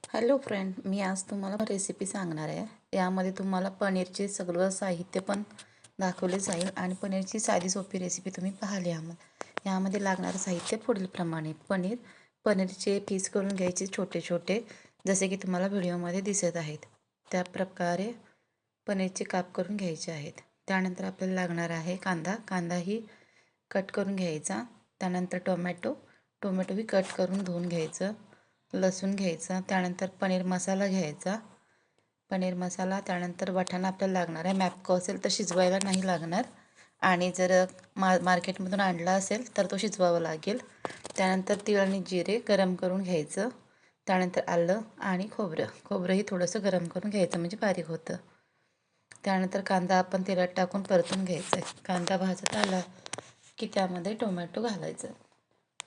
Hello friend, मी आज तुम्हाला recipe सांगणार आहे। यामध्ये तुम्हाला पनीरचे सगळं साहित्य पण दाखवले जाईल आणि पनीरची साधी सोपी रेसिपी तुम्ही पाहाल। यामध्ये लागणारं साहित्य पुढीलप्रमाणे: पनीरचे पीस करून घ्यायचे छोटे छोटे, जसे की तुम्हाला व्हिडिओमध्ये दिसत आहेत त्या प्रकारे पनीरचे काप करून घ्यायचे आहेत। त्यानंतर आपल्याला लागणार आहे कांदाही कट करून घ्यायचा। त्यानंतर टोमॅटोही कट करून धुवून घ्यायचं। लसूण घ्यायचा। त्यानंतर पनीर मसाला घ्यायचा, त्यानंतर वाटाणा आपल्याला लागणार आहे। मॅपको असेल तर शिजवायला नाही लागणार, आणि जर मार्केटमधून आणला असेल तर तो शिजवावा लागेल। त्यानंतर तीळ आणि जिरे गरम करून घ्यायचं। त्यानंतर आलं आणि खोबरंही थोडंसं गरम करून घ्यायचं, म्हणजे बारीक होतं। त्यानंतर कांदा आपण तेलात टाकून परतून घ्यायचा आहे। कांदा भाजत आला की त्यामध्ये टोमॅटो घालायचं।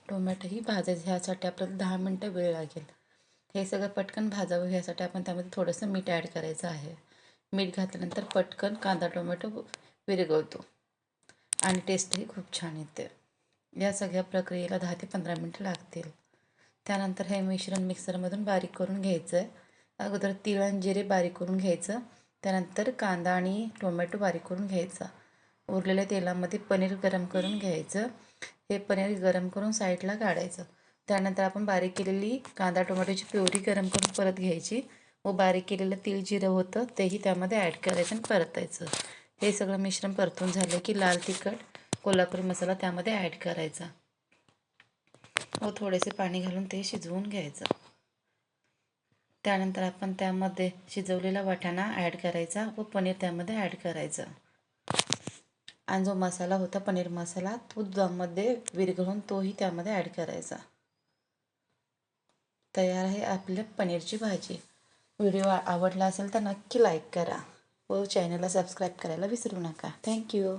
टोमॅटोही भाजायचं, ह्यासाठी आपल्याला 10 मिनटं वेळ लागेल। हे सगळं पटकन भाजावं ह्यासाठी आपण त्यामध्ये थोडंसं मीठ ॲड करायचं आहे। मीठ घातल्यानंतर पटकन कांदा टोमॅटो विरघळतो आणि टेस्टही खूप छान येते। या सगळ्या प्रक्रियेला 10 ते 15 मिनटं लागतील। त्यानंतर हे मिश्रण मिक्सरमधून बारीक करून घ्यायचं आहे। अगोदर तीळ आणि जिरे बारीक करून घ्यायचं, त्यानंतर कांदा आणि टोमॅटो बारीक करून घ्यायचा। उरलेल्या तेलामध्ये पनीर गरम करून घ्यायचं। हे पनीर गरम करून साईडला काढायचं। त्यानंतर आपण बारीक केलेली कांदा टोमॅटोची प्युरी गरम करून परत घ्यायची व बारीक केलेलं तीळ जिरं होतं तेही त्यामध्ये ॲड करायचं आणि परतायचं। हे सगळं मिश्रण परतून झालं की लाल तिखट कोल्हापुरी मसाला त्यामध्ये ॲड करायचा व थोडेसे पाणी घालून ते शिजवून घ्यायचं। त्यानंतर आपण त्यामध्ये शिजवलेला वाटाणा ॲड करायचा व पनीर त्यामध्ये ॲड करायचं, आणि जो मसाला होता पनीर मसाला तो दुधामध्ये विरघळून तोही त्यामध्ये ॲड करायचा। तयार आहे आपल्या पनीरची भाजी। व्हिडिओ आवडला असेल तर नक्की लाईक करा व चॅनलला सबस्क्राईब करायला विसरू नका। थँक्यू।